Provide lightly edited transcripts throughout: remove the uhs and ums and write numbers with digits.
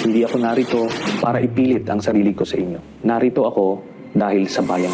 Hindi ako narito para ipilit ang sarili ko sa inyo. Narito ako dahil sa bayan.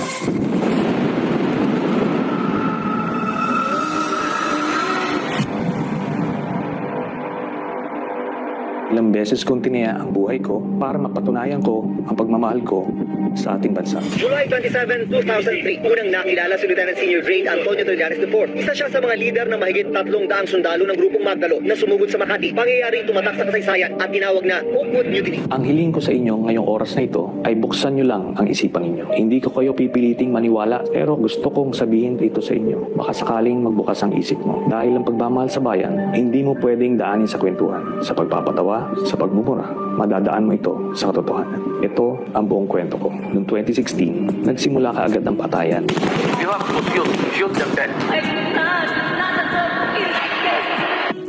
Ilang beses kong tinaya ang buhay ko para mapatunayan ko ang pagmamahal ko sa ating bansa. July 27, 2003, unang nakilala si Lieutenant Senior Grade Antonio Trillanes IV. Isa siya sa mga lider ng mahigit 300 sundalo ng grupong Magdalo na sumugod sa Makati. Pangyayaring tumatak sa kasaysayan at tinawag na Oakwood Mutiny. Ang hiling ko sa inyo ngayong oras na ito ay buksan nyo lang ang isipan ninyo. Hindi ko kayo pipiliting maniwala, pero gusto kong sabihin ito sa inyo. Baka sakaling magbukas ang isip mo. Dahil ang pagmamahal sa bayan, hindi mo pwedeng daanin sa kwentuhan, sa pagpapatawa, sa pagmumura. Madadaan mo ito sa katotohanan. Ito ang buong kwento ko. Noong 2016, nagsimula kaagad ang patayan. You have to shoot them dead.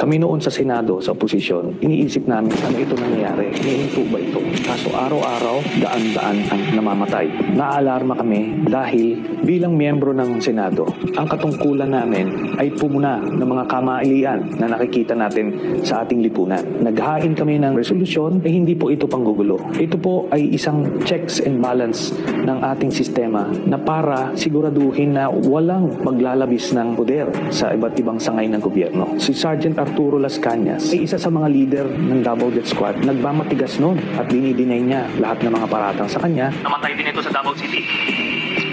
Kami noon sa Senado, sa oposisyon, iniisip namin ano ito nangyayari. Hinihinto ba ito? Kaso araw-araw, daan-daan ang namamatay. Naalarma kami dahil bilang miyembro ng Senado, ang katungkulan namin ay pumuna ng mga kamailian na nakikita natin sa ating lipunan. Naghain kami ng resolusyon, hindi po ito panggugulo. Ito po ay isang checks and balance ng ating sistema na para siguraduhin na walang maglalabis ng poder sa iba't ibang sangay ng gobyerno. Si Sergeant Arturo Las Cañas ay isa sa mga leader ng Davao Death Squad. Nagmamatigas noon at dinidinay niya lahat ng mga paratang sa kanya. Namatay din ito sa Davao City.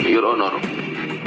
Your Honor,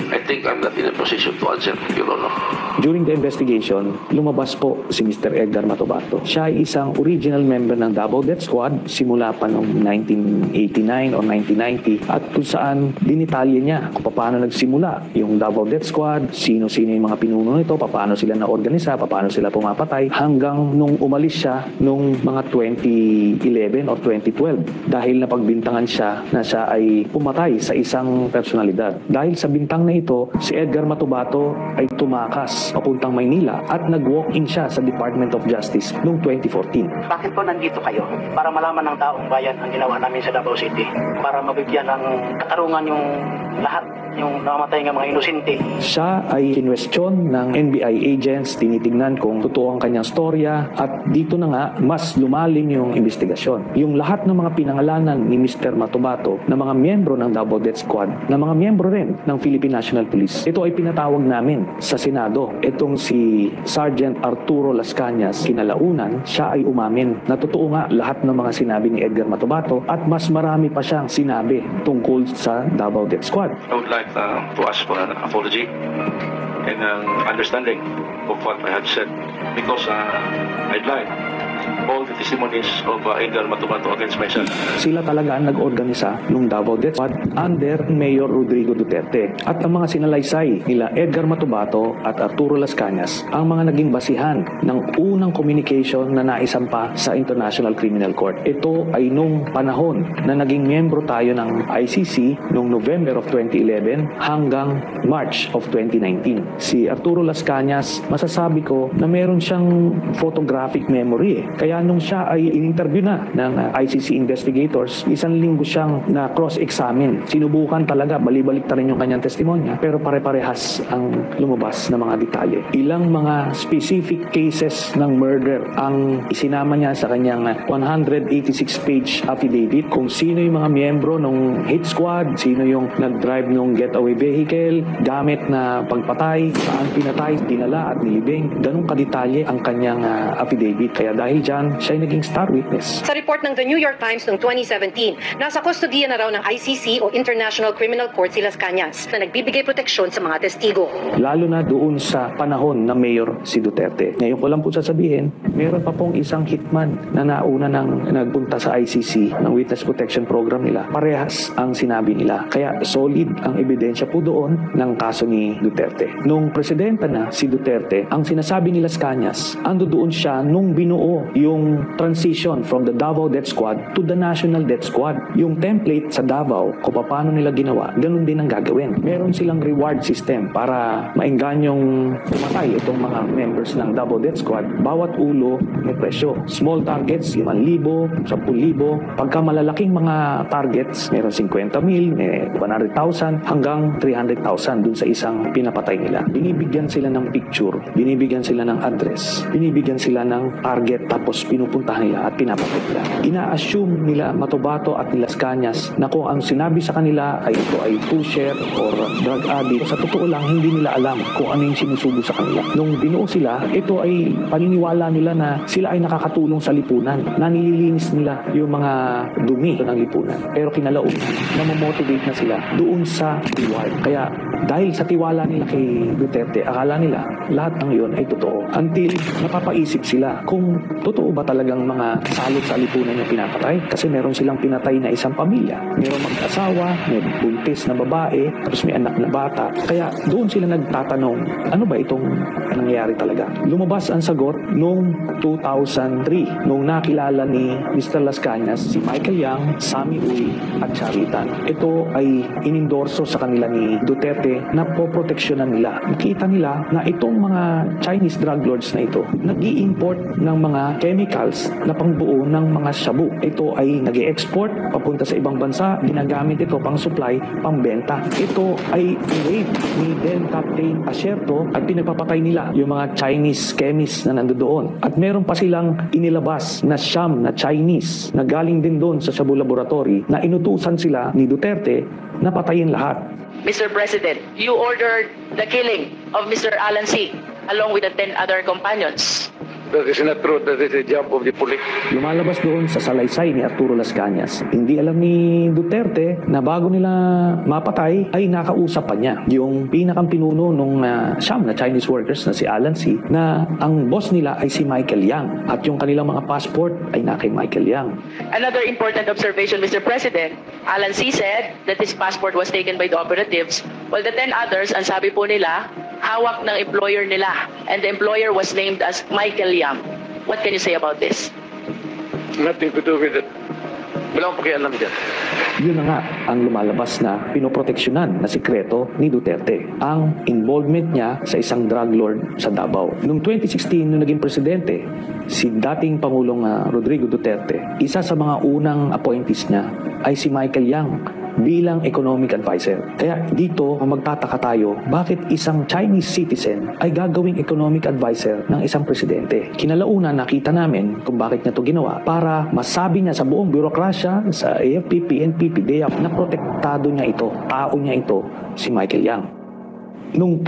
I think I'm not in a position to answer, Your Honor. During the investigation, lumabas po si Mr. Edgar Matubato. Siya ay isang original member ng Davao Death Squad simula pa noong 1989 or 1990 at kung saan dinitalye niya kung paano nagsimula yung Davao Death Squad, sino-sino yung mga pinuno nito, paano sila na-organisa, paano sila pumapatay hanggang nung umalis siya nung mga 2011 or 2012 dahil napagbintangan siya na siya ay pumatay sa isang personalidad. Dahil sa bintang na ito, si Edgar Matubato ay tumakas papuntang Maynila at nag-walk-in siya sa Department of Justice noong 2014. Bakit po nandito kayo? Para malaman ng taong bayan ang ginawa namin sa Davao City. Para mabigyan ng katarungan yung lahat, yung namatay ng mga inosente. Siya ay kinwestiyon ng NBI agents, tinitingnan kung totoo ang kanyang storya at dito na nga mas lumalim yung investigasyon. Yung lahat ng mga pinangalanan ni Mr. Matubato na mga miyembro ng Davao Death Squad, na mga miyembro rin ng Philippine National Police, ito ay pinatawag namin sa Senado. Itong si Sergeant Arturo Las Cañas, kinalaunan, siya ay umamin na totoo nga lahat ng mga sinabi ni Edgar Matubato at mas marami pa siyang sinabi tungkol sa Davao Death Squad. I would like to ask for an apology and understanding of what I have said because I'd like all the testimonies of Edgar Matubato against myself. Sila talaga ang nag-organisa nung Davao Death Squad under Mayor Rodrigo Duterte. At ang mga sinalaysay nila Edgar Matubato at Arturo Las Cañas ang mga naging basihan ng unang communication na naisampa sa International Criminal Court. Ito ay nung panahon na naging miyembro tayo ng ICC nung November of 2011 hanggang March of 2019. Si Arturo Las Cañas, masasabi ko na meron siyang photographic memory. Kaya nung siya ay in-interview na ng ICC investigators, isang linggo siyang na cross-examine. Sinubukan talaga, balibalik ta rin yung kanyang testimonya, pero pare-parehas ang lumabas na mga detalye. Ilang mga specific cases ng murder ang isinama niya sa kanyang 186-page affidavit kung sino yung mga miyembro ng hit squad, sino yung nag-drive ng getaway vehicle, gamit na pagpatay, saan pinatay, dinala at nilibing. Ganun kadetalye ang kanyang affidavit. Kaya dahil dyan, siya ay naging star witness. Sa report ng The New York Times noong 2017, nasa kustodiya na raw ng ICC o International Criminal Court si Las Cañas na nagbibigay proteksyon sa mga testigo. Lalo na doon sa panahon na Mayor si Duterte. Ngayon ko lang po sasabihin, meron pa pong isang hitman na nauna nang nagpunta sa ICC ng Witness Protection Program nila. Parehas ang sinabi nila. Kaya solid ang ebidensya po doon ng kaso ni Duterte. Nung presidenta na si Duterte, ang sinasabi ni Las Cañas, ando doon siya nung binuo yung transition from the Davao Death Squad to the National Death Squad. Yung template sa Davao, kung paano nila ginawa, ganun din ang gagawin. Meron silang reward system para mainganyong pumatay itong mga members ng Davao Death Squad. Bawat ulo may presyo. Small targets, 5,000, 10,000. Pagka malalaking mga targets, meron 50,000, may 100,000 hanggang 300,000 dun sa isang pinapatay nila. Binibigyan sila ng picture, binibigyan sila ng address, binibigyan sila ng target tapos pinupuntahan nila at pinapatikla. Ina-assume nila Matubato at ni Las Cañas na kung ang sinabi sa kanila ay ito ay pusher or drug addict. Sa totoo lang, hindi nila alam kung ano yung sinusubo sa kanila. Nung binuo sila, ito ay paniniwala nila na sila ay nakakatulong sa lipunan, na nililinis nila yung mga dumi ng lipunan. Pero kinalaunan, namamotivate na sila doon sa reward. Kaya dahil sa tiwala nila kay Duterte, akala nila lahat ng yun ay totoo. Until napapaisip sila kung totoo ba talagang mga salot sa lipunan yung pinapatay. Kasi meron silang pinatay na isang pamilya. Meron mag-asawa, may buntis na babae, tapos may anak na bata. Kaya doon sila nagtatanong, ano ba itong nangyayari talaga? Lumabas ang sagot noong 2003, noong nakilala ni Mr. Las Cañas si Michael Yang, Sammy Uy at Charitan. Ito ay inendorso sa kanila ni Duterte na poproteksyonan nila. Nakita nila na itong mga Chinese drug lords na ito nag-i-import ng mga chemicals na pangbuo ng mga shabu. Ito ay nag-i-export papunta sa ibang bansa, ginagamit ito pang supply, pang benta. Ito ay rape ni then Captain Asierto at pinapapatay nila yung mga Chinese chemists na nandoon. At meron pa silang inilabas na siyam na Chinese na galing din doon sa Shabu Laboratory na inutusan sila ni Duterte na patayin lahat. Mr. President, you ordered the killing of Mr. Alan C. along with the 10 other companions. That is not true. That is a job of the police. Lumalabas doon sa salaysay ni Arturo Las Cañas. Hindi alam ni Duterte na bago nila mapatay ay nakausap pa niya yung pinakang pinuno nung siyam na Chinese workers na si Alan C. na ang boss nila ay si Michael Yang at yung kanilang mga passport ay na kay Michael Yang. Another important observation, Mr. President, Alan C. said that his passport was taken by the operatives, while the 10 others, ang sabi po nila, hawak ng employer nila, and the employer was named as Michael Yang. What can you say about this? Nothing to do with it. Wala akong pakialam dyan. Yun na nga ang lumalabas na pinoproteksyonan na sikreto ni Duterte. Ang involvement niya sa isang drug lord sa Davao. Noong 2016, nung naging presidente, si dating Pangulong Rodrigo Duterte, isa sa mga unang appointees niya ay si Michael Yang bilang economic advisor. Kaya dito, magtataka tayo, bakit isang Chinese citizen ay gagawing economic advisor ng isang presidente? Kinalaunan, nakita namin kung bakit niya ito ginawa para masabi niya sa buong bürokrasya, sa AFP, PNP, PDEA, na protektado niya ito, tao niya ito, si Michael Yang. Noong